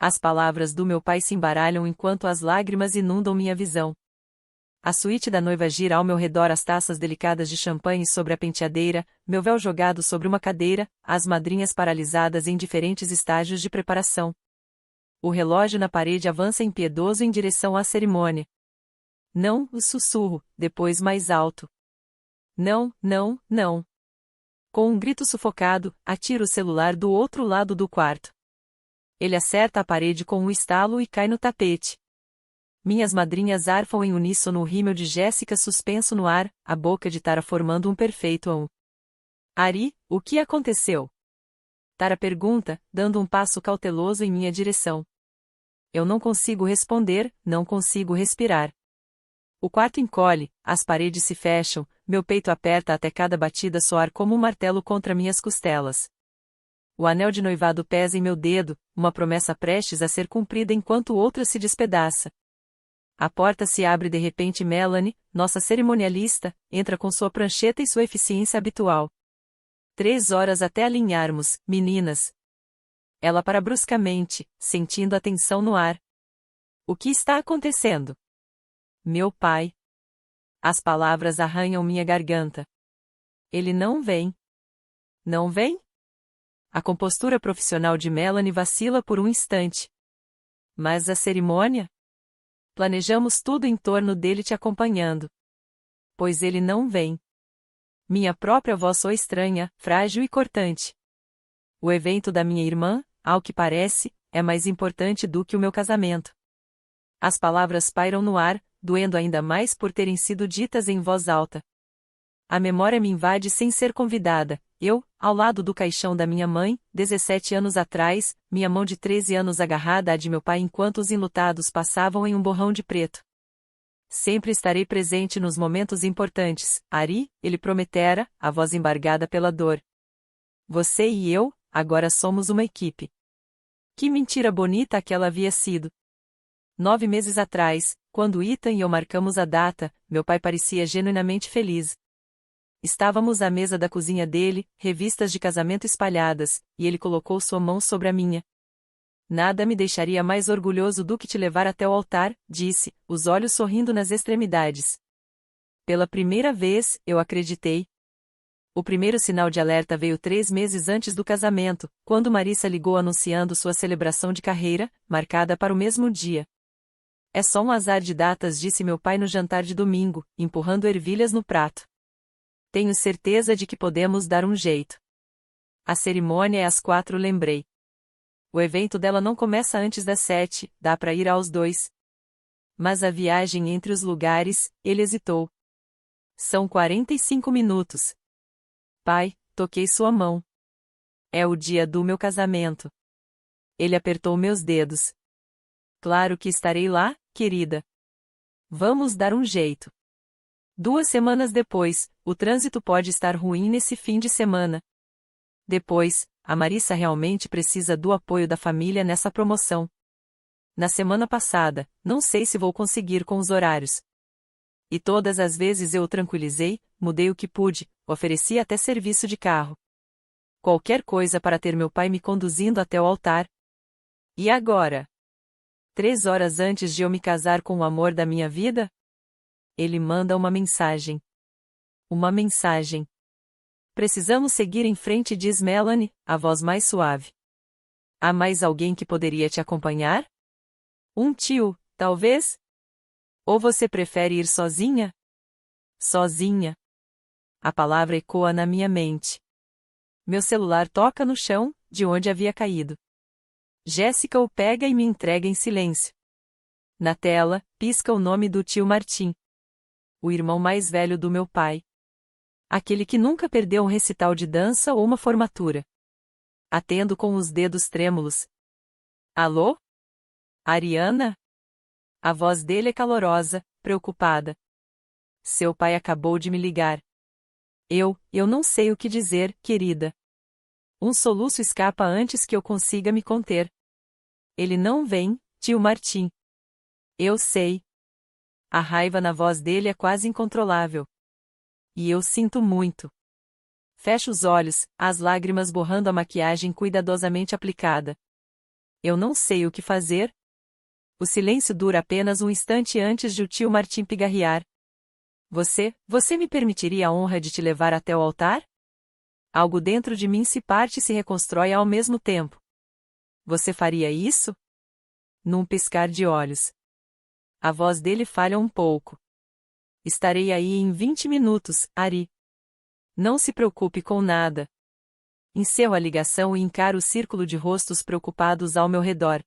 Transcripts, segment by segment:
As palavras do meu pai se embaralham enquanto as lágrimas inundam minha visão. A suíte da noiva gira ao meu redor, as taças delicadas de champanhe sobre a penteadeira, meu véu jogado sobre uma cadeira, as madrinhas paralisadas em diferentes estágios de preparação. O relógio na parede avança impiedoso em direção à cerimônia. Não, o sussurro, depois mais alto. Não, não, não. Com um grito sufocado, atiro o celular do outro lado do quarto. Ele acerta a parede com um estalo e cai no tapete. Minhas madrinhas arfam em uníssono o rímel de Jéssica suspenso no ar, a boca de Tara formando um perfeito ão. Ari, o que aconteceu? Tara pergunta, dando um passo cauteloso em minha direção. Eu não consigo responder, não consigo respirar. O quarto encolhe, as paredes se fecham, meu peito aperta até cada batida soar como um martelo contra minhas costelas. O anel de noivado pesa em meu dedo, uma promessa prestes a ser cumprida enquanto outra se despedaça. A porta se abre de repente e Melanie, nossa cerimonialista, entra com sua prancheta e sua eficiência habitual. 3 horas até alinharmos, meninas. Ela para bruscamente, sentindo a tensão no ar. O que está acontecendo? Meu pai. As palavras arranham minha garganta. Ele não vem. Não vem? A compostura profissional de Melanie vacila por um instante. Mas a cerimônia? Planejamos tudo em torno dele te acompanhando. Pois ele não vem. Minha própria voz soa estranha, frágil e cortante. O evento da minha irmã, ao que parece, é mais importante do que o meu casamento. As palavras pairam no ar, doendo ainda mais por terem sido ditas em voz alta. A memória me invade sem ser convidada. Eu, ao lado do caixão da minha mãe, 17 anos atrás, minha mão de 13 anos agarrada à de meu pai enquanto os enlutados passavam em um borrão de preto. Sempre estarei presente nos momentos importantes, Ari, ele prometera, a voz embargada pela dor. Você e eu, agora somos uma equipe. Que mentira bonita aquela havia sido. 9 meses atrás, quando Ethan e eu marcamos a data, meu pai parecia genuinamente feliz. Estávamos à mesa da cozinha dele, revistas de casamento espalhadas, e ele colocou sua mão sobre a minha. Nada me deixaria mais orgulhoso do que te levar até o altar, disse, os olhos sorrindo nas extremidades. Pela primeira vez, eu acreditei. O primeiro sinal de alerta veio 3 meses antes do casamento, quando Marissa ligou anunciando sua celebração de carreira, marcada para o mesmo dia. É só um azar de datas, disse meu pai no jantar de domingo, empurrando ervilhas no prato. Tenho certeza de que podemos dar um jeito. A cerimônia é às 4, lembrei. O evento dela não começa antes das 7, dá para ir aos 2. Mas a viagem entre os lugares, ele hesitou. São 45 minutos. Pai, toquei sua mão. É o dia do meu casamento. Ele apertou meus dedos. Claro que estarei lá, querida. Vamos dar um jeito. 2 semanas depois, o trânsito pode estar ruim nesse fim de semana. Depois, a Marissa realmente precisa do apoio da família nessa promoção. Na semana passada, não sei se vou conseguir com os horários. E todas as vezes eu o tranquilizei, mudei o que pude, ofereci até serviço de carro. Qualquer coisa para ter meu pai me conduzindo até o altar. E agora? 3 horas antes de eu me casar com o amor da minha vida? Ele manda uma mensagem. Uma mensagem. Precisamos seguir em frente, diz Melanie, a voz mais suave. Há mais alguém que poderia te acompanhar? Um tio, talvez? Ou você prefere ir sozinha? Sozinha. A palavra ecoa na minha mente. Meu celular toca no chão, de onde havia caído. Jéssica o pega e me entrega em silêncio. Na tela, pisca o nome do tio Martim. O irmão mais velho do meu pai. Aquele que nunca perdeu um recital de dança ou uma formatura. Atendo com os dedos trêmulos. Alô? Ariana? A voz dele é calorosa, preocupada. Seu pai acabou de me ligar. Eu não sei o que dizer, querida. Um soluço escapa antes que eu consiga me conter. Ele não vem, tio Martim. Eu sei. A raiva na voz dele é quase incontrolável. E eu sinto muito. Fecho os olhos, as lágrimas borrando a maquiagem cuidadosamente aplicada. Eu não sei o que fazer. O silêncio dura apenas um instante antes de o tio Martim pigarrear. Você me permitiria a honra de te levar até o altar? Algo dentro de mim se parte e se reconstrói ao mesmo tempo. Você faria isso? Num piscar de olhos. A voz dele falha um pouco. Estarei aí em 20 minutos, Ari. Não se preocupe com nada. Encerro a ligação e encaro o círculo de rostos preocupados ao meu redor.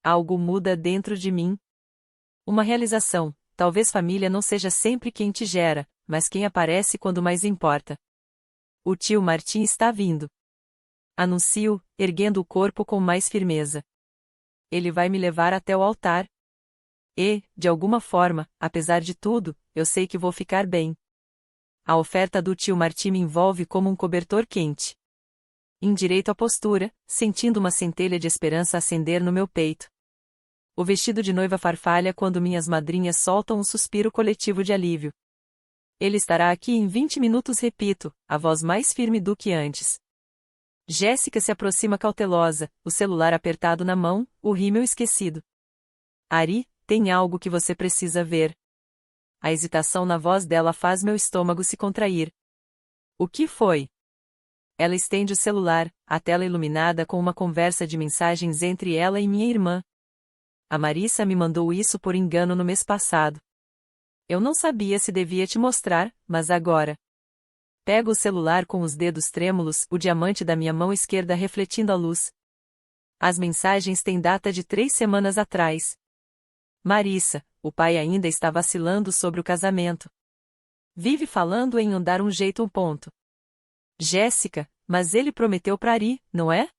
Algo muda dentro de mim. Uma realização: talvez família não seja sempre quem te gera, mas quem aparece quando mais importa. O tio Martim está vindo. Anuncio, erguendo o corpo com mais firmeza. Ele vai me levar até o altar. E, de alguma forma, apesar de tudo, eu sei que vou ficar bem. A oferta do tio Martim me envolve como um cobertor quente. Endireito a postura, sentindo uma centelha de esperança acender no meu peito. O vestido de noiva farfalha quando minhas madrinhas soltam um suspiro coletivo de alívio. Ele estará aqui em 20 minutos, repito, a voz mais firme do que antes. Jéssica se aproxima cautelosa, o celular apertado na mão, o rímel esquecido. Ari, tem algo que você precisa ver. A hesitação na voz dela faz meu estômago se contrair. O que foi? Ela estende o celular, a tela iluminada com uma conversa de mensagens entre ela e minha irmã. A Marissa me mandou isso por engano no mês passado. Eu não sabia se devia te mostrar, mas agora. Pego o celular com os dedos trêmulos, o diamante da minha mão esquerda refletindo a luz. As mensagens têm data de 3 semanas atrás. Marissa, o pai ainda está vacilando sobre o casamento. Vive falando em andar um jeito. Jéssica, mas ele prometeu pra Ari, não é?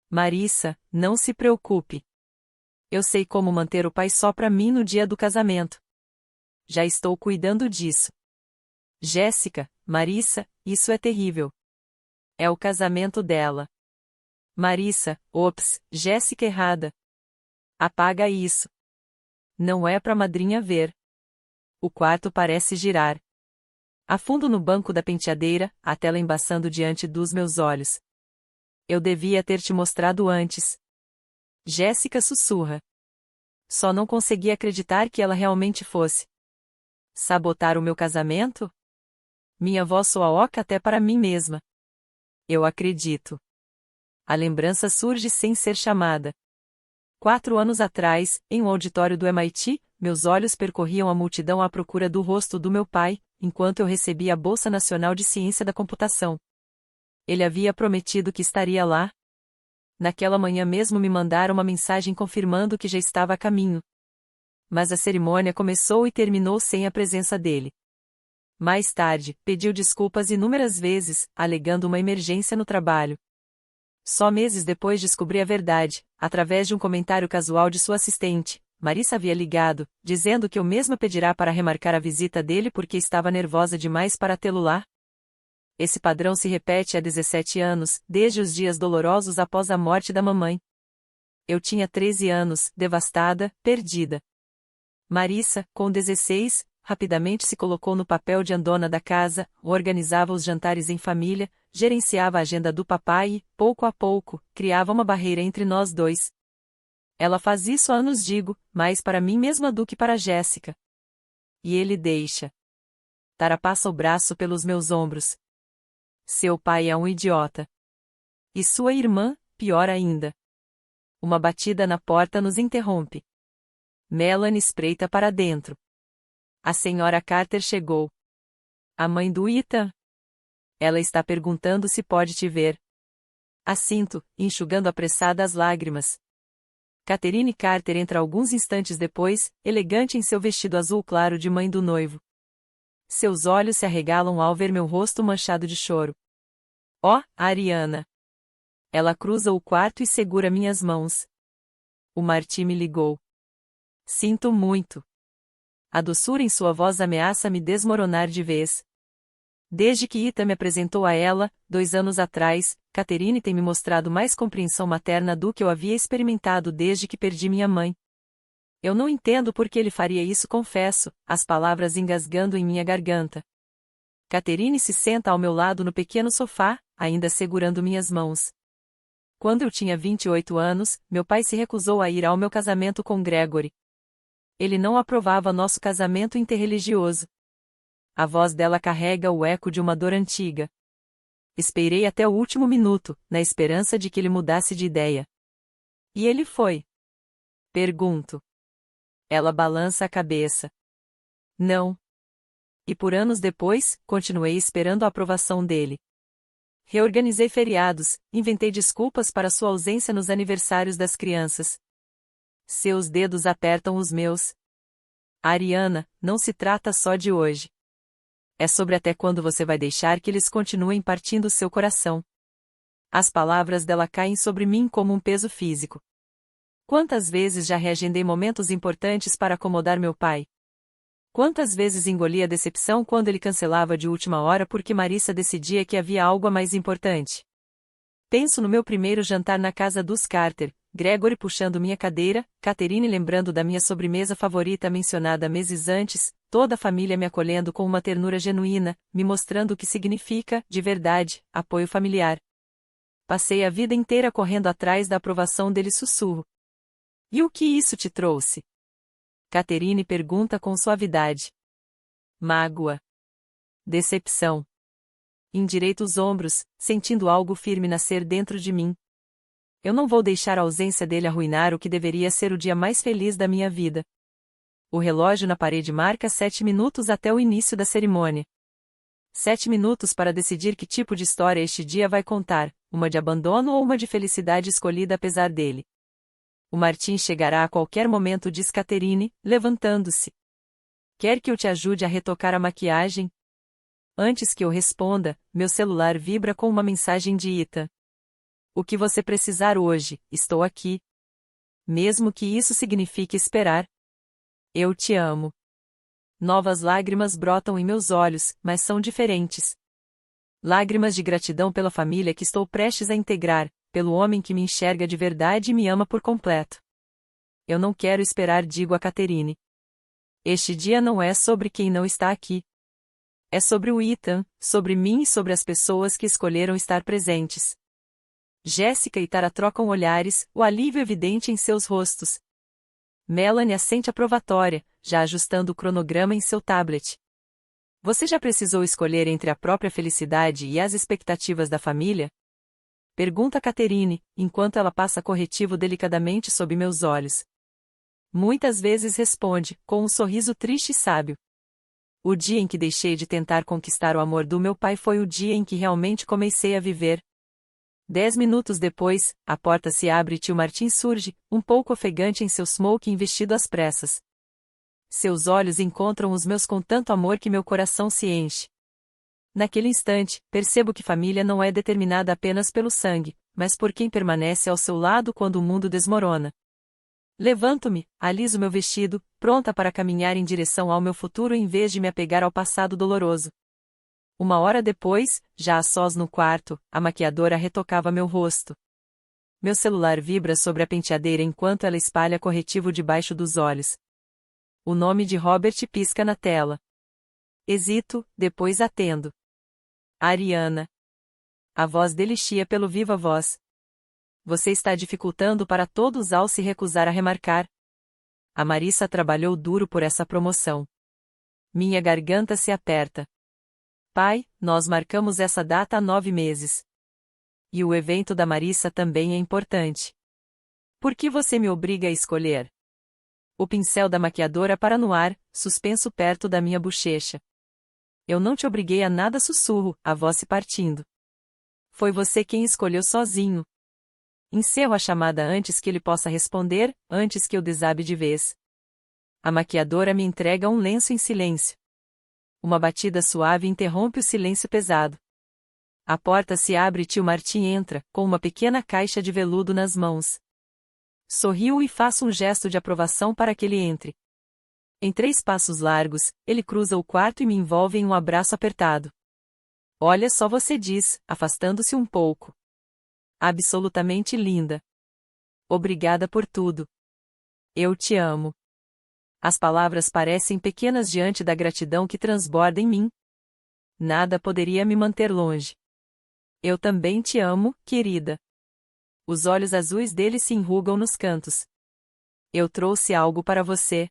Marissa, não se preocupe. Eu sei como manter o pai só pra mim no dia do casamento. Já estou cuidando disso. Jéssica, Marissa, isso é terrível. É o casamento dela. Marissa, ops, Jéssica errada. Apaga isso. Não é pra madrinha ver. O quarto parece girar. Afundo no banco da penteadeira, a tela embaçando diante dos meus olhos. Eu devia ter te mostrado antes. Jéssica sussurra. Só não consegui acreditar que ela realmente fosse. Sabotar o meu casamento? Minha voz soa oca até para mim mesma. Eu acredito. A lembrança surge sem ser chamada. 4 anos atrás, em um auditório do MIT, meus olhos percorriam a multidão à procura do rosto do meu pai, enquanto eu recebia a Bolsa Nacional de Ciência da Computação. Ele havia prometido que estaria lá. Naquela manhã mesmo me mandaram uma mensagem confirmando que já estava a caminho. Mas a cerimônia começou e terminou sem a presença dele. Mais tarde, pediu desculpas inúmeras vezes, alegando uma emergência no trabalho. Só meses depois descobri a verdade, através de um comentário casual de sua assistente. Marissa havia ligado, dizendo que eu mesma pedirá para remarcar a visita dele porque estava nervosa demais para tê-lo lá. Esse padrão se repete há 17 anos, desde os dias dolorosos após a morte da mamãe. Eu tinha 13 anos, devastada, perdida. Marissa, com 16, rapidamente se colocou no papel de andona da casa, organizava os jantares em família, gerenciava a agenda do papai e, pouco a pouco, criava uma barreira entre nós dois. Ela faz isso há anos, digo, mais para mim mesma do que para Jéssica. E ele deixa. Tara passa o braço pelos meus ombros. Seu pai é um idiota. E sua irmã, pior ainda. Uma batida na porta nos interrompe. Melanie espreita para dentro. A senhora Carter chegou. A mãe do Ethan? Ela está perguntando se pode te ver. Assinto, enxugando apressada as lágrimas. Catherine Carter entra alguns instantes depois, elegante em seu vestido azul claro de mãe do noivo. Seus olhos se arregalam ao ver meu rosto manchado de choro. Oh, Ariana! Ela cruza o quarto e segura minhas mãos. O Martim me ligou. Sinto muito. A doçura em sua voz ameaça me desmoronar de vez. Desde que Ita me apresentou a ela, 2 anos atrás, Catherine tem me mostrado mais compreensão materna do que eu havia experimentado desde que perdi minha mãe. Eu não entendo por que ele faria isso, confesso, as palavras engasgando em minha garganta. Catherine se senta ao meu lado no pequeno sofá, ainda segurando minhas mãos. Quando eu tinha 28 anos, meu pai se recusou a ir ao meu casamento com Gregory. Ele não aprovava nosso casamento interreligioso. A voz dela carrega o eco de uma dor antiga. Esperei até o último minuto, na esperança de que ele mudasse de ideia. E ele foi. Pergunto. Ela balança a cabeça. Não. E por anos depois, continuei esperando a aprovação dele. Reorganizei feriados, inventei desculpas para sua ausência nos aniversários das crianças. Seus dedos apertam os meus. Ariana, não se trata só de hoje. É sobre até quando você vai deixar que eles continuem partindo seu coração. As palavras dela caem sobre mim como um peso físico. Quantas vezes já reagendei momentos importantes para acomodar meu pai? Quantas vezes engoli a decepção quando ele cancelava de última hora porque Marissa decidia que havia algo a mais importante? Penso no meu primeiro jantar na casa dos Carter, Gregory puxando minha cadeira, Catherine lembrando da minha sobremesa favorita mencionada meses antes, toda a família me acolhendo com uma ternura genuína, me mostrando o que significa, de verdade, apoio familiar. Passei a vida inteira correndo atrás da aprovação dele sussurro. E o que isso te trouxe? Catherine pergunta com suavidade. Mágoa. Decepção. Endireito os ombros, sentindo algo firme nascer dentro de mim. Eu não vou deixar a ausência dele arruinar o que deveria ser o dia mais feliz da minha vida. O relógio na parede marca 7 minutos até o início da cerimônia. 7 minutos para decidir que tipo de história este dia vai contar, uma de abandono ou uma de felicidade escolhida apesar dele. O Martim chegará a qualquer momento, diz Catherine, levantando-se. Quer que eu te ajude a retocar a maquiagem? Antes que eu responda, meu celular vibra com uma mensagem de Ethan. O que você precisar hoje, estou aqui. Mesmo que isso signifique esperar. Eu te amo. Novas lágrimas brotam em meus olhos, mas são diferentes. Lágrimas de gratidão pela família que estou prestes a integrar, pelo homem que me enxerga de verdade e me ama por completo. Eu não quero esperar, digo a Catherine. Este dia não é sobre quem não está aqui. É sobre o Ethan, sobre mim e sobre as pessoas que escolheram estar presentes. Jéssica e Tara trocam olhares, o alívio evidente em seus rostos. Melanie assente aprovatória, já ajustando o cronograma em seu tablet. Você já precisou escolher entre a própria felicidade e as expectativas da família? Pergunta Catherine, enquanto ela passa corretivo delicadamente sob meus olhos. Muitas vezes responde, com um sorriso triste e sábio. O dia em que deixei de tentar conquistar o amor do meu pai foi o dia em que realmente comecei a viver. 10 minutos depois, a porta se abre e tio Martim surge, um pouco ofegante em seu smoking vestido às pressas. Seus olhos encontram os meus com tanto amor que meu coração se enche. Naquele instante, percebo que família não é determinada apenas pelo sangue, mas por quem permanece ao seu lado quando o mundo desmorona. Levanto-me, aliso meu vestido, pronta para caminhar em direção ao meu futuro em vez de me apegar ao passado doloroso. 1 hora depois, já a sós no quarto, a maquiadora retocava meu rosto. Meu celular vibra sobre a penteadeira enquanto ela espalha corretivo debaixo dos olhos. O nome de Robert pisca na tela. Hesito, depois atendo. Ariana. A voz dele chia pelo viva voz. Você está dificultando para todos ao se recusar a remarcar. A Marissa trabalhou duro por essa promoção. Minha garganta se aperta. Pai, nós marcamos essa data há 9 meses. E o evento da Marissa também é importante. Por que você me obriga a escolher? O pincel da maquiadora para no ar, suspenso perto da minha bochecha. Eu não te obriguei a nada, sussurro, a voz se partindo. Foi você quem escolheu sozinho. Encerro a chamada antes que ele possa responder, antes que eu desabe de vez. A maquiadora me entrega um lenço em silêncio. Uma batida suave interrompe o silêncio pesado. A porta se abre e tio Martim entra, com uma pequena caixa de veludo nas mãos. Sorrio e faço um gesto de aprovação para que ele entre. Em 3 passos largos, ele cruza o quarto e me envolve em um abraço apertado. Olha só, você diz, afastando-se um pouco. Absolutamente linda. Obrigada por tudo. Eu te amo. As palavras parecem pequenas diante da gratidão que transborda em mim. Nada poderia me manter longe. Eu também te amo, querida. Os olhos azuis dele se enrugam nos cantos. Eu trouxe algo para você.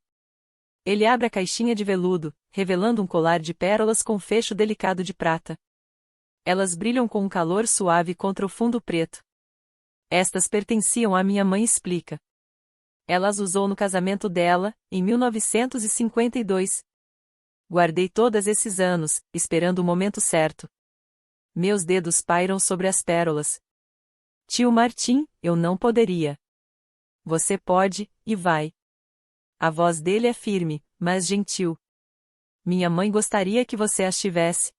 Ele abre a caixinha de veludo, revelando um colar de pérolas com fecho delicado de prata. Elas brilham com um calor suave contra o fundo preto. Estas pertenciam à minha mãe, explica. Ela as usou no casamento dela, em 1952. Guardei todos esses anos, esperando o momento certo. Meus dedos pairam sobre as pérolas. Tio Martim, eu não poderia. Você pode, e vai. A voz dele é firme, mas gentil. Minha mãe gostaria que você as tivesse.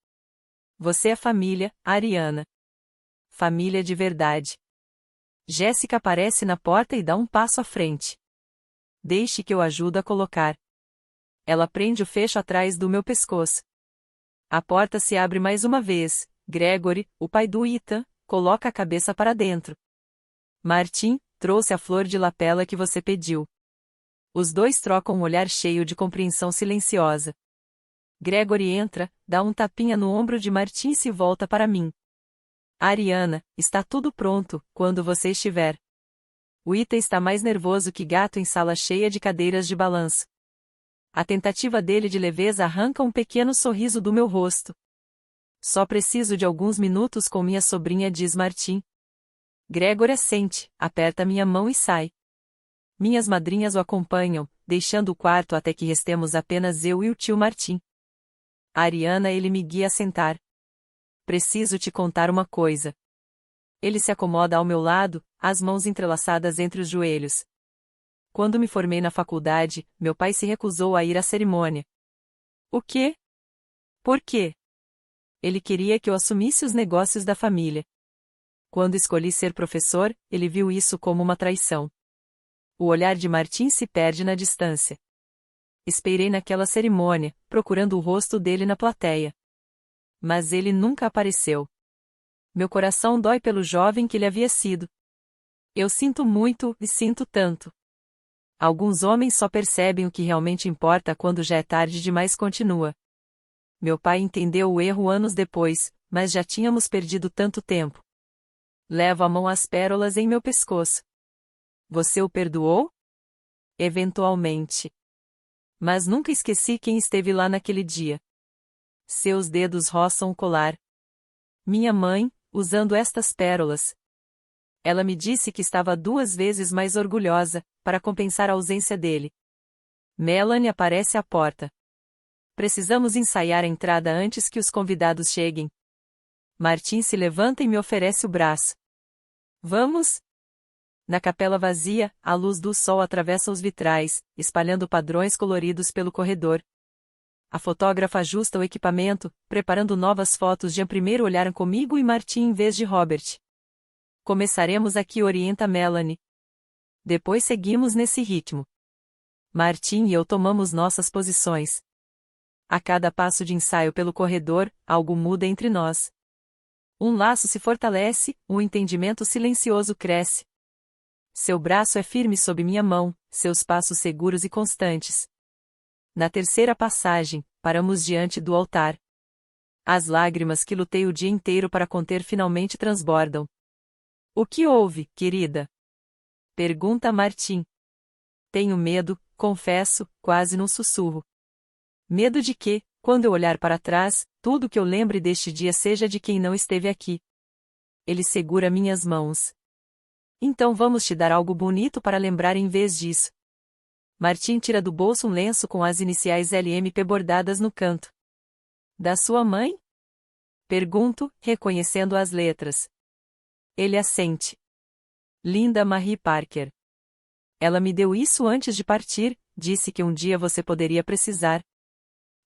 Você é família, Ariana. Família de verdade. Jéssica aparece na porta e dá um passo à frente. Deixe que eu ajude a colocar. Ela prende o fecho atrás do meu pescoço. A porta se abre mais uma vez. Gregory, o pai do Ethan, coloca a cabeça para dentro. Martim, trouxe a flor de lapela que você pediu. Os dois trocam um olhar cheio de compreensão silenciosa. Gregory entra, dá um tapinha no ombro de Martim e se volta para mim. Ariana, está tudo pronto, quando você estiver. O Ethan está mais nervoso que gato em sala cheia de cadeiras de balanço. A tentativa dele de leveza arranca um pequeno sorriso do meu rosto. Só preciso de alguns minutos com minha sobrinha, diz Martim. Gregory assente, aperta minha mão e sai. Minhas madrinhas o acompanham, deixando o quarto até que restemos apenas eu e o tio Martim. Ariana, ele me guia a sentar. Preciso te contar uma coisa. Ele se acomoda ao meu lado, as mãos entrelaçadas entre os joelhos. Quando me formei na faculdade, meu pai se recusou a ir à cerimônia. O quê? Por quê? Ele queria que eu assumisse os negócios da família. Quando escolhi ser professor, ele viu isso como uma traição. O olhar de Martim se perde na distância. Esperei naquela cerimônia, procurando o rosto dele na plateia. Mas ele nunca apareceu. Meu coração dói pelo jovem que ele havia sido. Eu sinto muito, e sinto tanto. Alguns homens só percebem o que realmente importa quando já é tarde demais, continua. Meu pai entendeu o erro anos depois, mas já tínhamos perdido tanto tempo. Levo a mão às pérolas em meu pescoço. Você o perdoou? Eventualmente. Mas nunca esqueci quem esteve lá naquele dia. Seus dedos roçam o colar. Minha mãe, usando estas pérolas. Ela me disse que estava 2 vezes mais orgulhosa, para compensar a ausência dele. Melanie aparece à porta. Precisamos ensaiar a entrada antes que os convidados cheguem. Martim se levanta e me oferece o braço. Vamos? Na capela vazia, a luz do sol atravessa os vitrais, espalhando padrões coloridos pelo corredor. A fotógrafa ajusta o equipamento, preparando novas fotos de primeiro olhar comigo e Martim em vez de Robert. Começaremos aqui, orienta Melanie. Depois seguimos nesse ritmo. Martim e eu tomamos nossas posições. A cada passo de ensaio pelo corredor, algo muda entre nós. Um laço se fortalece, um entendimento silencioso cresce. Seu braço é firme sob minha mão, seus passos seguros e constantes. Na terceira passagem, paramos diante do altar. As lágrimas que lutei o dia inteiro para conter finalmente transbordam. O que houve, querida? Pergunta Martim. Tenho medo, confesso, quase num sussurro. Medo de que, quando eu olhar para trás, tudo que eu lembre deste dia seja de quem não esteve aqui. Ele segura minhas mãos. Então vamos te dar algo bonito para lembrar em vez disso. Martim tira do bolso um lenço com as iniciais LMP bordadas no canto. Da sua mãe? Pergunto, reconhecendo as letras. Ele assente. Linda Marie Parker. Ela me deu isso antes de partir, disse que um dia você poderia precisar.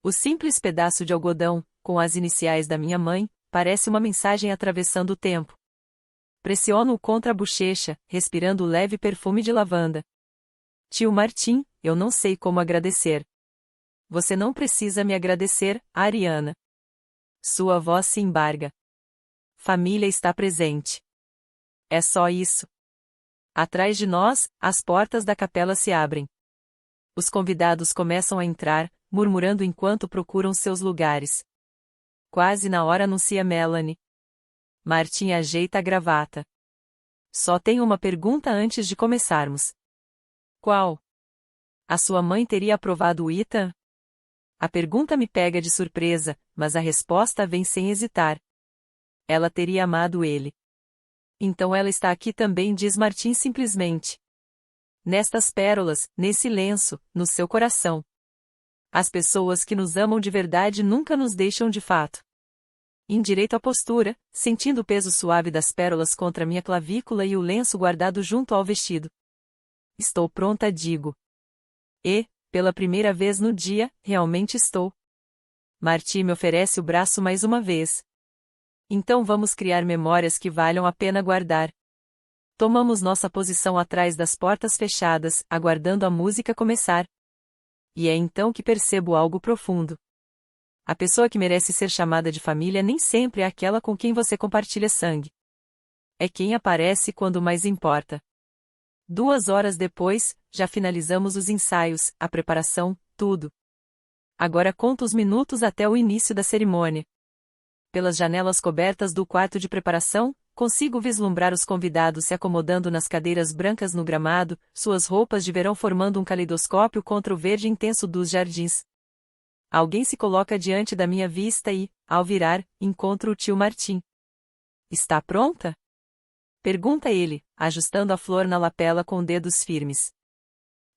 O simples pedaço de algodão, com as iniciais da minha mãe, parece uma mensagem atravessando o tempo. Pressiono-o contra a bochecha, respirando o leve perfume de lavanda. Tio Martim, eu não sei como agradecer. Você não precisa me agradecer, Ariana. Sua voz se embarga. Família está presente. É só isso. Atrás de nós, as portas da capela se abrem. Os convidados começam a entrar, murmurando enquanto procuram seus lugares. Quase na hora, anuncia Melanie. Martim ajeita a gravata. Só tenho uma pergunta antes de começarmos. Qual? A sua mãe teria aprovado o Ethan? A pergunta me pega de surpresa, mas a resposta vem sem hesitar. Ela teria amado ele. Então ela está aqui também, diz Martin simplesmente. Nestas pérolas, nesse lenço, no seu coração. As pessoas que nos amam de verdade nunca nos deixam de fato. Endireito a postura, sentindo o peso suave das pérolas contra minha clavícula e o lenço guardado junto ao vestido. Estou pronta, digo. E, pela primeira vez no dia, realmente estou. Martin me oferece o braço mais uma vez. Então vamos criar memórias que valham a pena guardar. Tomamos nossa posição atrás das portas fechadas, aguardando a música começar. E é então que percebo algo profundo. A pessoa que merece ser chamada de família nem sempre é aquela com quem você compartilha sangue. É quem aparece quando mais importa. 2 horas depois, já finalizamos os ensaios, a preparação, tudo. Agora conto os minutos até o início da cerimônia. Pelas janelas cobertas do quarto de preparação, consigo vislumbrar os convidados se acomodando nas cadeiras brancas no gramado, suas roupas de verão formando um caleidoscópio contra o verde intenso dos jardins. Alguém se coloca diante da minha vista e, ao virar, encontro o tio Martin. Está pronta? Pergunta ele, ajustando a flor na lapela com dedos firmes.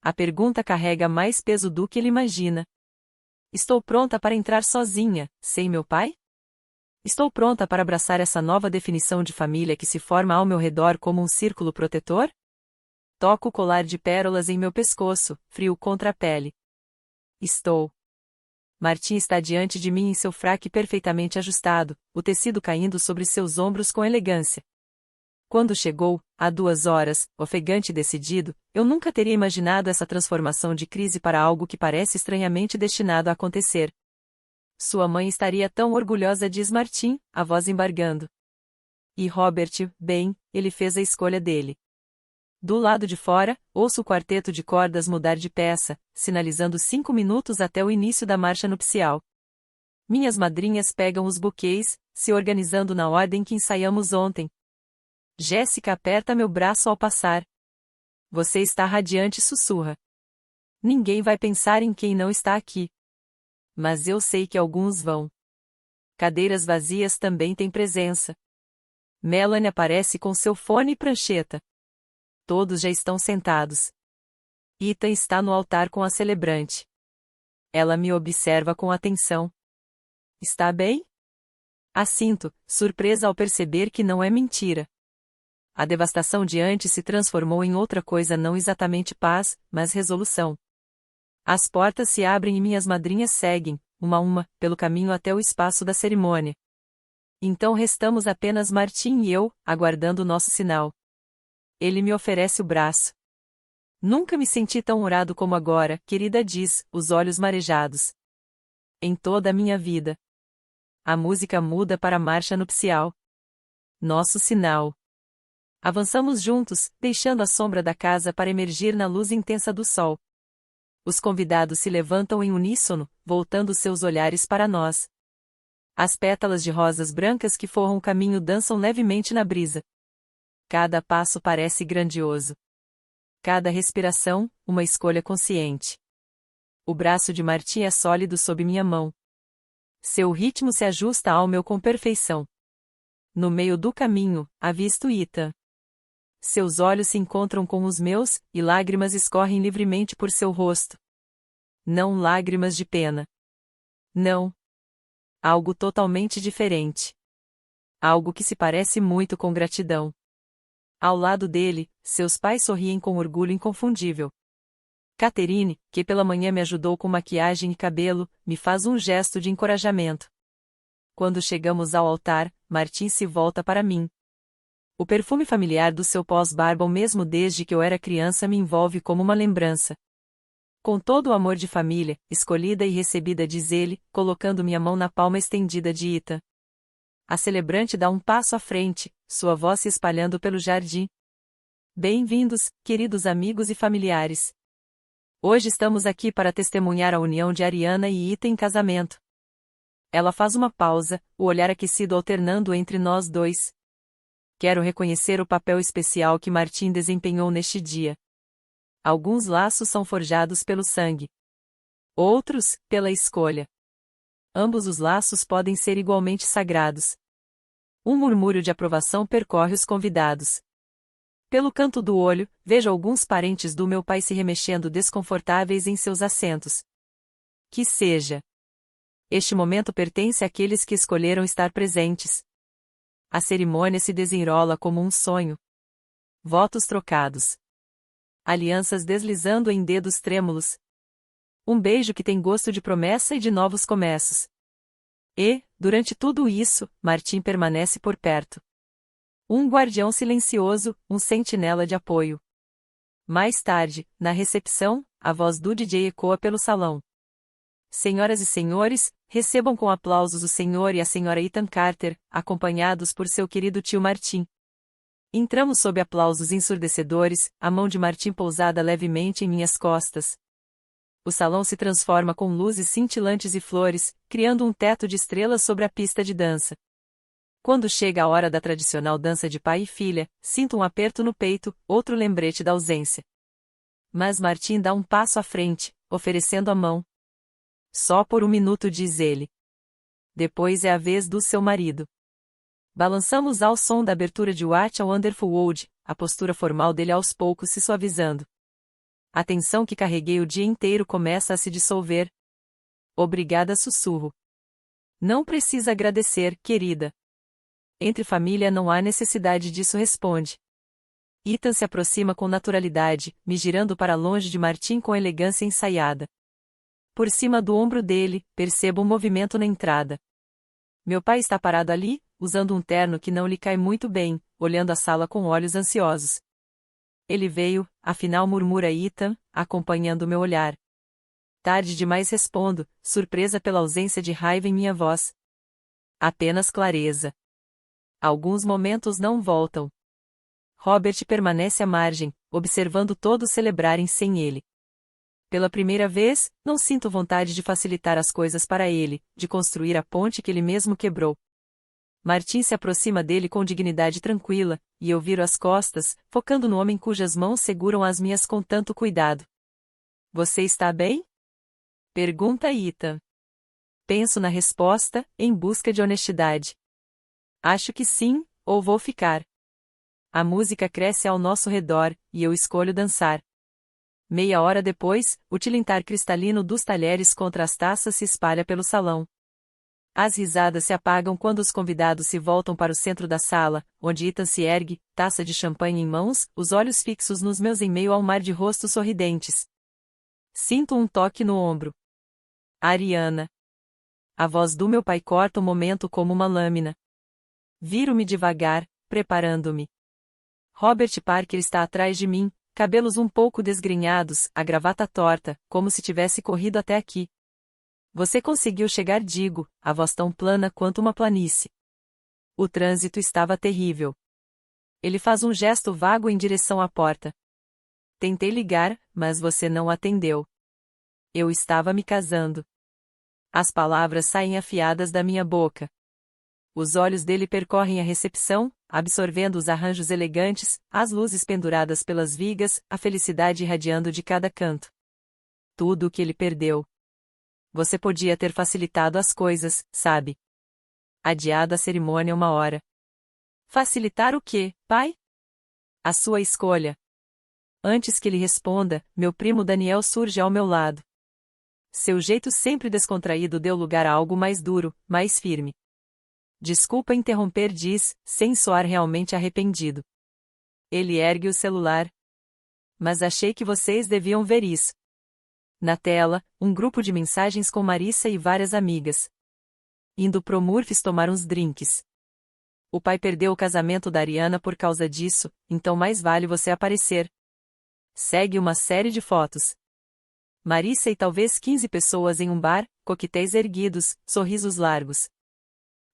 A pergunta carrega mais peso do que ele imagina. Estou pronta para entrar sozinha, sem meu pai? Estou pronta para abraçar essa nova definição de família que se forma ao meu redor como um círculo protetor? Toco o colar de pérolas em meu pescoço, frio contra a pele. Estou. Martin está diante de mim em seu fraque perfeitamente ajustado, o tecido caindo sobre seus ombros com elegância. Quando chegou, há 2 horas, ofegante e decidido, eu nunca teria imaginado essa transformação de crise para algo que parece estranhamente destinado a acontecer. Sua mãe estaria tão orgulhosa, diz Martin, a voz embargando. E Robert, bem, ele fez a escolha dele. Do lado de fora, ouço o quarteto de cordas mudar de peça, sinalizando 5 minutos até o início da marcha nupcial. Minhas madrinhas pegam os buquês, se organizando na ordem que ensaiamos ontem. Jéssica aperta meu braço ao passar. Você está radiante, sussurra. Ninguém vai pensar em quem não está aqui. Mas eu sei que alguns vão. Cadeiras vazias também têm presença. Melanie aparece com seu fone e prancheta. Todos já estão sentados. Ethan está no altar com a celebrante. Ela me observa com atenção. Está bem? Assinto, surpresa ao perceber que não é mentira. A devastação de antes se transformou em outra coisa, não exatamente paz, mas resolução. As portas se abrem e minhas madrinhas seguem, uma a uma, pelo caminho até o espaço da cerimônia. Então restamos apenas Martin e eu, aguardando o nosso sinal. Ele me oferece o braço. Nunca me senti tão honrado como agora, querida, diz, os olhos marejados. Em toda a minha vida. A música muda para a marcha nupcial. Nosso sinal. Avançamos juntos, deixando a sombra da casa para emergir na luz intensa do sol. Os convidados se levantam em uníssono, voltando seus olhares para nós. As pétalas de rosas brancas que forram o caminho dançam levemente na brisa. Cada passo parece grandioso. Cada respiração, uma escolha consciente. O braço de Martin é sólido sob minha mão. Seu ritmo se ajusta ao meu com perfeição. No meio do caminho, avisto Ethan. Seus olhos se encontram com os meus, e lágrimas escorrem livremente por seu rosto. Não lágrimas de pena. Não. Algo totalmente diferente. Algo que se parece muito com gratidão. Ao lado dele, seus pais sorriem com orgulho inconfundível. Catherine, que pela manhã me ajudou com maquiagem e cabelo, me faz um gesto de encorajamento. Quando chegamos ao altar, Martin se volta para mim. O perfume familiar do seu pós-barbon, mesmo desde que eu era criança, me envolve como uma lembrança. Com todo o amor de família, escolhida e recebida, diz ele, colocando minha mão na palma estendida de Ethan. A celebrante dá um passo à frente, sua voz se espalhando pelo jardim. Bem-vindos, queridos amigos e familiares. Hoje estamos aqui para testemunhar a união de Ariana e Ethan em casamento. Ela faz uma pausa, o olhar aquecido alternando entre nós dois. Quero reconhecer o papel especial que Martim desempenhou neste dia. Alguns laços são forjados pelo sangue. Outros, pela escolha. Ambos os laços podem ser igualmente sagrados. Um murmúrio de aprovação percorre os convidados. Pelo canto do olho, vejo alguns parentes do meu pai se remexendo desconfortáveis em seus assentos. Que seja. Este momento pertence àqueles que escolheram estar presentes. A cerimônia se desenrola como um sonho. Votos trocados. Alianças deslizando em dedos trêmulos. Um beijo que tem gosto de promessa e de novos começos. E, durante tudo isso, Martim permanece por perto. Um guardião silencioso, um sentinela de apoio. Mais tarde, na recepção, a voz do DJ ecoa pelo salão. Senhoras e senhores, recebam com aplausos o senhor e a senhora Ethan Carter, acompanhados por seu querido tio Martim. Entramos sob aplausos ensurdecedores, a mão de Martim pousada levemente em minhas costas. O salão se transforma com luzes cintilantes e flores, criando um teto de estrelas sobre a pista de dança. Quando chega a hora da tradicional dança de pai e filha, sinto um aperto no peito, outro lembrete da ausência. Mas Martim dá um passo à frente, oferecendo a mão. Só por um minuto, diz ele. Depois é a vez do seu marido. Balançamos ao som da abertura de What a Wonderful World, a postura formal dele aos poucos se suavizando. A tensão que carreguei o dia inteiro começa a se dissolver. Obrigada, sussurro. Não precisa agradecer, querida. Entre família não há necessidade disso, responde. Ethan se aproxima com naturalidade, me girando para longe de Martim com elegância ensaiada. Por cima do ombro dele, percebo um movimento na entrada. Meu pai está parado ali, usando um terno que não lhe cai muito bem, olhando a sala com olhos ansiosos. Ele veio, afinal, murmura Ethan, acompanhando meu olhar. Tarde demais, respondo, surpresa pela ausência de raiva em minha voz. Apenas clareza. Alguns momentos não voltam. Robert permanece à margem, observando todos celebrarem sem ele. Pela primeira vez, não sinto vontade de facilitar as coisas para ele, de construir a ponte que ele mesmo quebrou. Martim se aproxima dele com dignidade tranquila, e eu viro as costas, focando no homem cujas mãos seguram as minhas com tanto cuidado. Você está bem? Pergunta Ethan. Penso na resposta, em busca de honestidade. Acho que sim, ou vou ficar. A música cresce ao nosso redor, e eu escolho dançar. Meia hora depois, o tilintar cristalino dos talheres contra as taças se espalha pelo salão. As risadas se apagam quando os convidados se voltam para o centro da sala, onde Ethan se ergue, taça de champanhe em mãos, os olhos fixos nos meus em meio ao mar de rostos sorridentes. Sinto um toque no ombro. Ariana. A voz do meu pai corta o momento como uma lâmina. Viro-me devagar, preparando-me. Robert Parker está atrás de mim, cabelos um pouco desgrenhados, a gravata torta, como se tivesse corrido até aqui. Você conseguiu chegar, digo, a voz tão plana quanto uma planície. O trânsito estava terrível. Ele faz um gesto vago em direção à porta. Tentei ligar, mas você não atendeu. Eu estava me casando. As palavras saem afiadas da minha boca. Os olhos dele percorrem a recepção, absorvendo os arranjos elegantes, as luzes penduradas pelas vigas, a felicidade irradiando de cada canto. Tudo o que ele perdeu. Você podia ter facilitado as coisas, sabe? Adiado a cerimônia uma hora. Facilitar o quê, pai? A sua escolha. Antes que ele responda, meu primo Daniel surge ao meu lado. Seu jeito sempre descontraído deu lugar a algo mais duro, mais firme. Desculpa interromper, diz, sem soar realmente arrependido. Ele ergue o celular. Mas achei que vocês deviam ver isso. Na tela, um grupo de mensagens com Marissa e várias amigas. Indo pro Murphy's tomar uns drinks. O pai perdeu o casamento da Ariana por causa disso, então mais vale você aparecer. Segue uma série de fotos. Marissa e talvez 15 pessoas em um bar, coquetéis erguidos, sorrisos largos.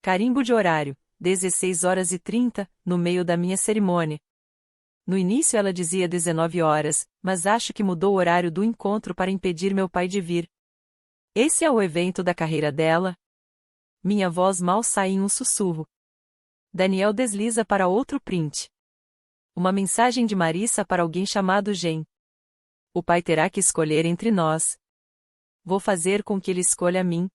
Carimbo de horário, 16h30, no meio da minha cerimônia. No início ela dizia 19 horas, mas acho que mudou o horário do encontro para impedir meu pai de vir. Esse é o evento da carreira dela? Minha voz mal sai em um sussurro. Daniel desliza para outro print. Uma mensagem de Marissa para alguém chamado Jen. O pai terá que escolher entre nós. Vou fazer com que ele escolha a mim.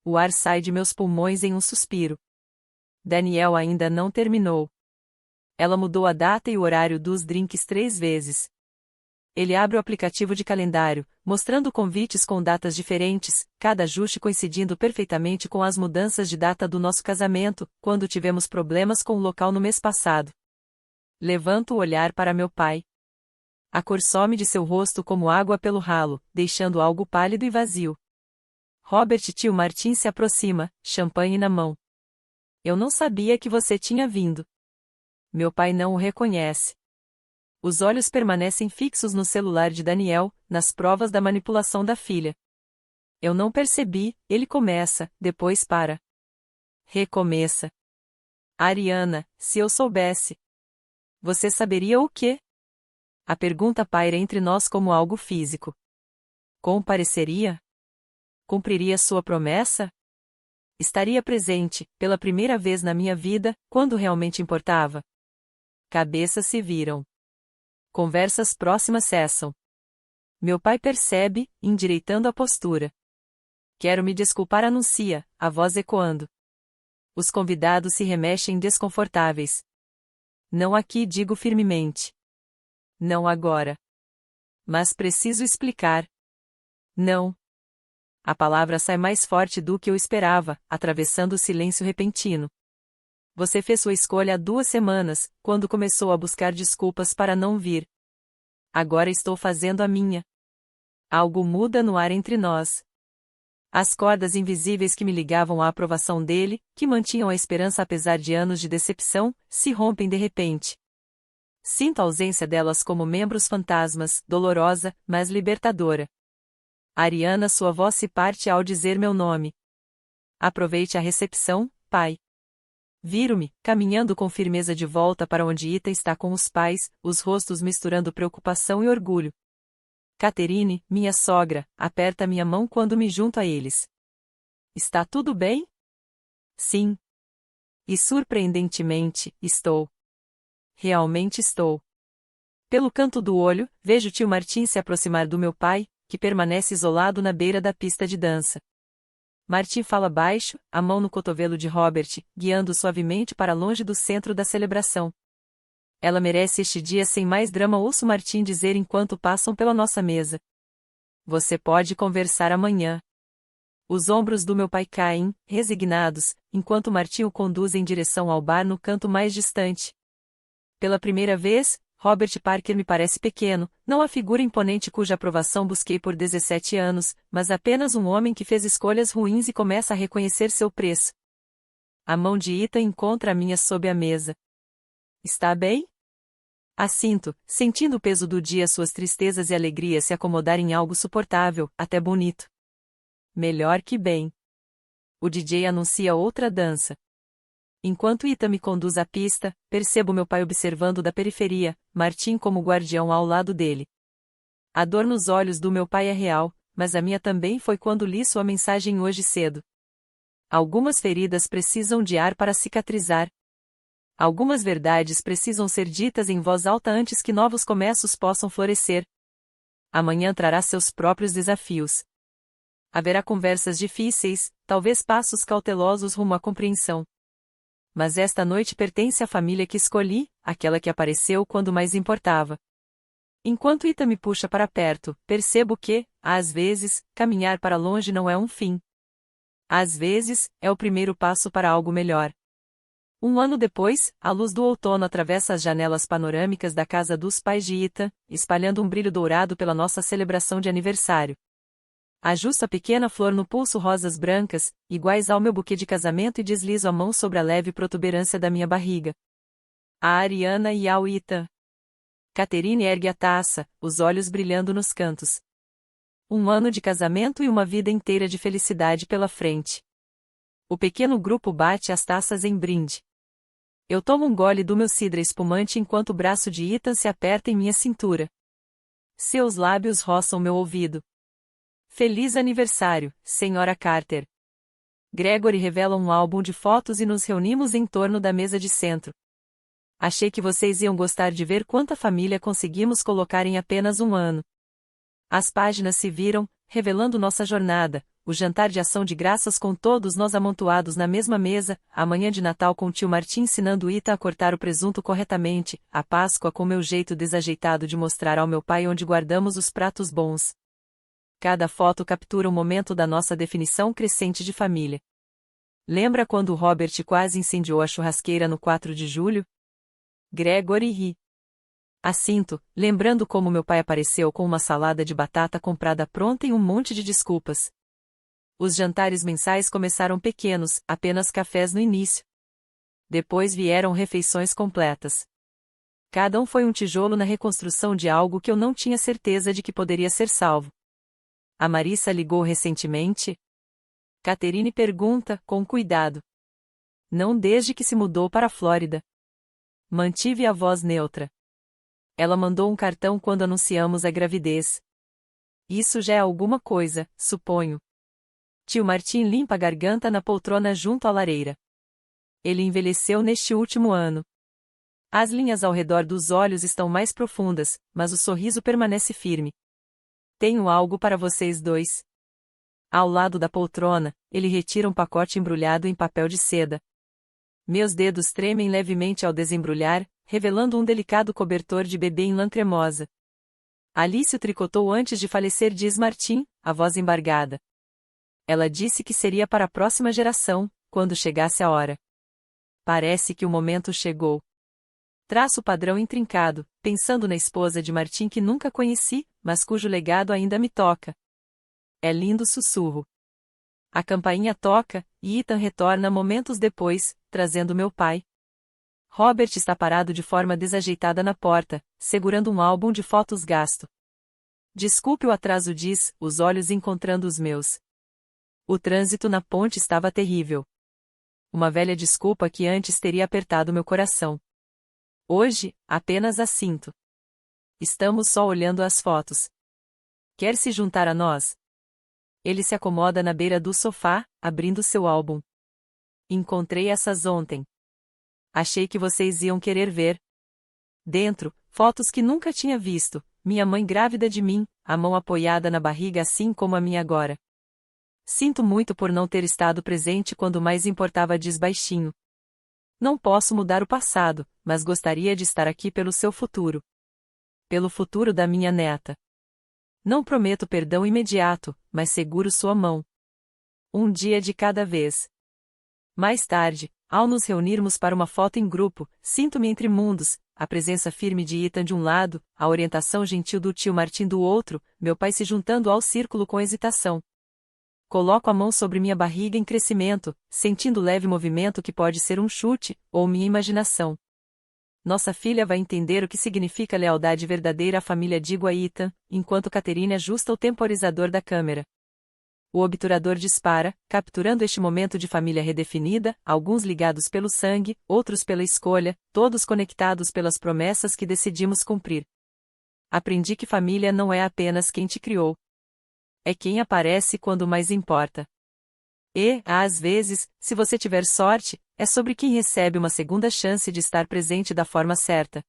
O ar sai de meus pulmões em um suspiro. Daniel ainda não terminou. Ela mudou a data e o horário dos drinks 3 vezes. Ele abre o aplicativo de calendário, mostrando convites com datas diferentes, cada ajuste coincidindo perfeitamente com as mudanças de data do nosso casamento, quando tivemos problemas com o local no mês passado. Levanto o olhar para meu pai. A cor some de seu rosto como água pelo ralo, deixando algo pálido e vazio. Robert tio Martin se aproxima, champanhe na mão. Eu não sabia que você tinha vindo. Meu pai não o reconhece. Os olhos permanecem fixos no celular de Daniel, nas provas da manipulação da filha. Eu não percebi, ele começa, depois para. Recomeça. Ariana, se eu soubesse. Você saberia o quê? A pergunta paira entre nós como algo físico. Compareceria? Cumpriria sua promessa? Estaria presente, pela primeira vez na minha vida, quando realmente importava? Cabeças se viram. Conversas próximas cessam. Meu pai percebe, endireitando a postura. Quero me desculpar, anuncia, a voz ecoando. Os convidados se remexem desconfortáveis. Não aqui, digo firmemente. Não agora. Mas preciso explicar. Não. A palavra sai mais forte do que eu esperava, atravessando o silêncio repentino. Você fez sua escolha há 2 semanas, quando começou a buscar desculpas para não vir. Agora estou fazendo a minha. Algo muda no ar entre nós. As cordas invisíveis que me ligavam à aprovação dele, que mantinham a esperança apesar de anos de decepção, se rompem de repente. Sinto a ausência delas como membros fantasmas, dolorosa, mas libertadora. Ariana, sua voz se parte ao dizer meu nome. Aproveite a recepção, pai. Viro-me, caminhando com firmeza de volta para onde Ita está com os pais, os rostos misturando preocupação e orgulho. Catherine, minha sogra, aperta minha mão quando me junto a eles. Está tudo bem? Sim. E surpreendentemente, estou. Realmente estou. Pelo canto do olho, vejo tio Martin se aproximar do meu pai, que permanece isolado na beira da pista de dança. Martin fala baixo, a mão no cotovelo de Robert, guiando suavemente para longe do centro da celebração. Ela merece este dia sem mais drama, ouço Martin dizer enquanto passam pela nossa mesa. Você pode conversar amanhã. Os ombros do meu pai caem, resignados, enquanto Martin o conduz em direção ao bar no canto mais distante. Pela primeira vez, Robert Parker me parece pequeno, não a figura imponente cuja aprovação busquei por 17 anos, mas apenas um homem que fez escolhas ruins e começa a reconhecer seu preço. A mão de Ita encontra a minha sob a mesa. Está bem? Assinto, sentindo o peso do dia, suas tristezas e alegrias se acomodarem em algo suportável, até bonito. Melhor que bem. O DJ anuncia outra dança. Enquanto Ita me conduz à pista, percebo meu pai observando da periferia, Martin como guardião ao lado dele. A dor nos olhos do meu pai é real, mas a minha também foi quando li sua mensagem hoje cedo. Algumas feridas precisam de ar para cicatrizar. Algumas verdades precisam ser ditas em voz alta antes que novos começos possam florescer. Amanhã trará seus próprios desafios. Haverá conversas difíceis, talvez passos cautelosos rumo à compreensão. Mas esta noite pertence à família que escolhi, aquela que apareceu quando mais importava. Enquanto Ita me puxa para perto, percebo que, às vezes, caminhar para longe não é um fim. Às vezes, é o primeiro passo para algo melhor. 1 ano depois, a luz do outono atravessa as janelas panorâmicas da casa dos pais de Ita, espalhando um brilho dourado pela nossa celebração de aniversário. Ajusto a pequena flor no pulso, rosas brancas, iguais ao meu buquê de casamento, e deslizo a mão sobre a leve protuberância da minha barriga. A Ariana e ao Ita. Catherine ergue a taça, os olhos brilhando nos cantos. 1 ano de casamento e uma vida inteira de felicidade pela frente. O pequeno grupo bate as taças em brinde. Eu tomo um gole do meu cidra espumante enquanto o braço de Ethan se aperta em minha cintura. Seus lábios roçam meu ouvido. Feliz aniversário, Sra. Carter. Gregory revela um álbum de fotos e nos reunimos em torno da mesa de centro. Achei que vocês iam gostar de ver quanta família conseguimos colocar em apenas um ano. As páginas se viram, revelando nossa jornada, o jantar de ação de graças com todos nós amontoados na mesma mesa, a manhã de Natal com tio Martim ensinando Ita a cortar o presunto corretamente, a Páscoa com meu jeito desajeitado de mostrar ao meu pai onde guardamos os pratos bons. Cada foto captura um momento da nossa definição crescente de família. Lembra quando o Robert quase incendiou a churrasqueira no 4 de julho? Gregory ri. Assinto, lembrando como meu pai apareceu com uma salada de batata comprada pronta e um monte de desculpas. Os jantares mensais começaram pequenos, apenas cafés no início. Depois vieram refeições completas. Cada um foi um tijolo na reconstrução de algo que eu não tinha certeza de que poderia ser salvo. A Marissa ligou recentemente? Catherine pergunta, com cuidado. Não desde que se mudou para a Flórida. Mantive a voz neutra. Ela mandou um cartão quando anunciamos a gravidez. Isso já é alguma coisa, suponho. Tio Martim limpa a garganta na poltrona junto à lareira. Ele envelheceu neste último ano. As linhas ao redor dos olhos estão mais profundas, mas o sorriso permanece firme. Tenho algo para vocês dois. Ao lado da poltrona, ele retira um pacote embrulhado em papel de seda. Meus dedos tremem levemente ao desembrulhar, revelando um delicado cobertor de bebê em lã cremosa. Alice o tricotou antes de falecer, diz Martim, a voz embargada. Ela disse que seria para a próxima geração, quando chegasse a hora. Parece que o momento chegou. Traço padrão intrincado, pensando na esposa de Martim que nunca conheci, mas cujo legado ainda me toca. É lindo sussurro. A campainha toca, e Ethan retorna momentos depois, trazendo meu pai. Robert está parado de forma desajeitada na porta, segurando um álbum de fotos gasto. Desculpe o atraso, diz, os olhos encontrando os meus. O trânsito na ponte estava terrível. Uma velha desculpa que antes teria apertado meu coração. Hoje, apenas assinto. Estamos só olhando as fotos. Quer se juntar a nós? Ele se acomoda na beira do sofá, abrindo seu álbum. Encontrei essas ontem. Achei que vocês iam querer ver. Dentro, fotos que nunca tinha visto, minha mãe grávida de mim, a mão apoiada na barriga assim como a minha agora. Sinto muito por não ter estado presente quando mais importava, diz baixinho. Não posso mudar o passado, mas gostaria de estar aqui pelo seu futuro. Pelo futuro da minha neta. Não prometo perdão imediato, mas seguro sua mão. Um dia de cada vez. Mais tarde, ao nos reunirmos para uma foto em grupo, sinto-me entre mundos, a presença firme de Ethan de um lado, a orientação gentil do tio Martim do outro, meu pai se juntando ao círculo com hesitação. Coloco a mão sobre minha barriga em crescimento, sentindo o leve movimento que pode ser um chute, ou minha imaginação. Nossa filha vai entender o que significa lealdade verdadeira à família, digo a Ethan, enquanto Catherine ajusta o temporizador da câmera. O obturador dispara, capturando este momento de família redefinida, alguns ligados pelo sangue, outros pela escolha, todos conectados pelas promessas que decidimos cumprir. Aprendi que família não é apenas quem te criou. É quem aparece quando mais importa. E, às vezes, se você tiver sorte, é sobre quem recebe uma segunda chance de estar presente da forma certa.